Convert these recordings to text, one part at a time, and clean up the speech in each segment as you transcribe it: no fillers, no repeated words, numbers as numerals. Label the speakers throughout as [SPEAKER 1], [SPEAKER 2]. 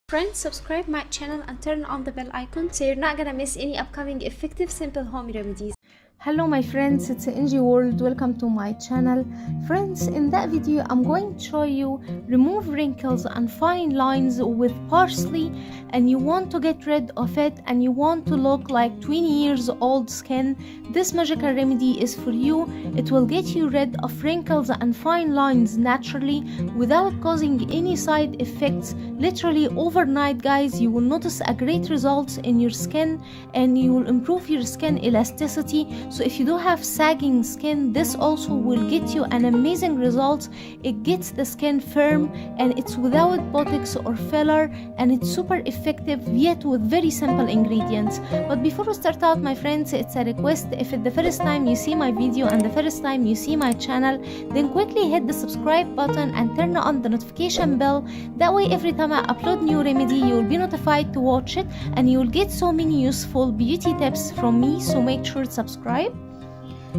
[SPEAKER 1] Friends, subscribe my channel and turn on the bell icon so you're not gonna miss any upcoming effective simple home remedies.
[SPEAKER 2] Hello my friends, it's NG World. Welcome to my channel. Friends, in that video I'm going to show you remove wrinkles and fine lines with parsley, and you want to get rid of it and you want to look like 20 years old skin. This magical remedy is for you. It will get you rid of wrinkles and fine lines naturally without causing any side effects. Literally overnight, guys, you will notice a great results in your skin and you will improve your skin elasticity. So if you do have sagging skin, this also will get you an amazing result. It gets the skin firm and it's without botox or filler, and it's super effective yet with very simple ingredients. But before we start out, my friends, it's a request. If it's the first time you see my video and the first time you see my channel, then quickly hit the subscribe button and turn on the notification bell. That way every time I upload new remedy, you will be notified to watch it and you will get so many useful beauty tips from me. So make sure to subscribe.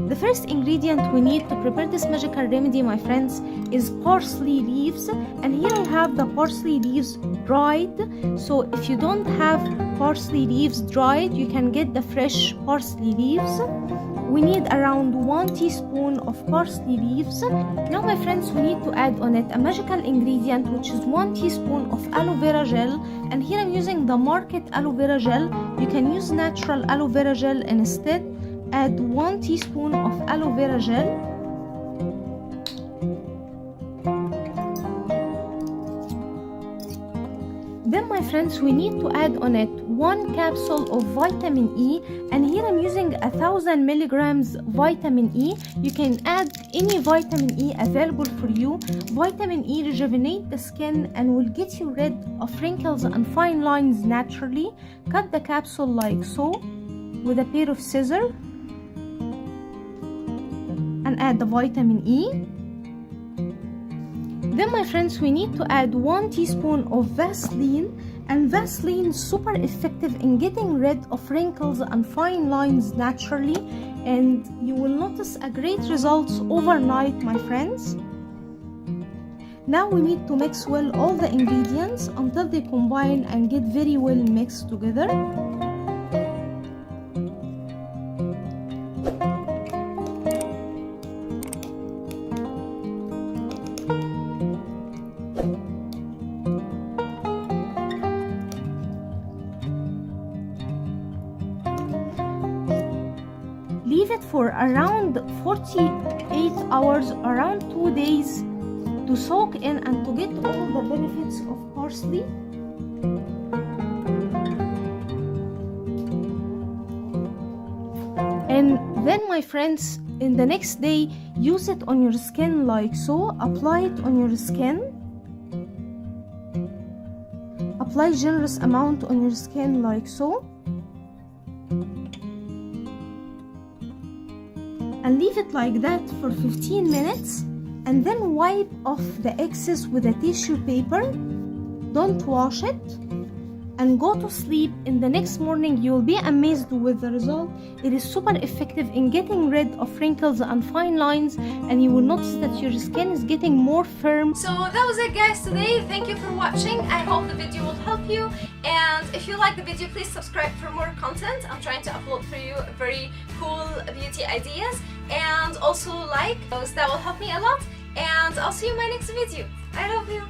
[SPEAKER 2] The first ingredient we need to prepare this magical remedy, my friends, is parsley leaves, and here I have the parsley leaves dried. So if you don't have parsley leaves dried, you can get the fresh parsley leaves. We need around 1 teaspoon of parsley leaves. Now my friends, we need to add on it a magical ingredient, which is 1 teaspoon of aloe vera gel, and here I'm using the market aloe vera gel. You can use natural aloe vera gel instead. Add 1 teaspoon of aloe vera gel. Then my friends, we need to add on it 1 capsule of vitamin E, and here I'm using 1000 milligrams vitamin E. You can add any vitamin E available for you. Vitamin E rejuvenates the skin and will get you rid of wrinkles and fine lines naturally. Cut the capsule like so with a pair of scissors and add the vitamin E. Then my friends, we need to add 1 teaspoon of Vaseline, and Vaseline is super effective in getting rid of wrinkles and fine lines naturally, and you will notice a great results overnight, my friends. Now we need to mix well all the ingredients until they combine and get very well mixed together. Leave it for around 48 hours, around 2 days, to soak in and to get all the benefits of parsley. And then my friends, in the next day, use it on your skin like so. Apply it on your skin. Apply generous amount on your skin like so. And leave it like that for 15 minutes, and then wipe off the excess with a tissue paper. Don't wash it, and go to sleep. In the next morning you will be amazed with the result. It is super effective in getting rid of wrinkles and fine lines, and you will notice that your skin is getting more firm.
[SPEAKER 1] So that was it, guys, today. Thank you for watching. I hope the video will help you, and if you like the video, please subscribe for more content. I'm trying to upload for you very cool beauty ideas, and also like those. That will help me a lot, and I'll see you in my next video. I love you.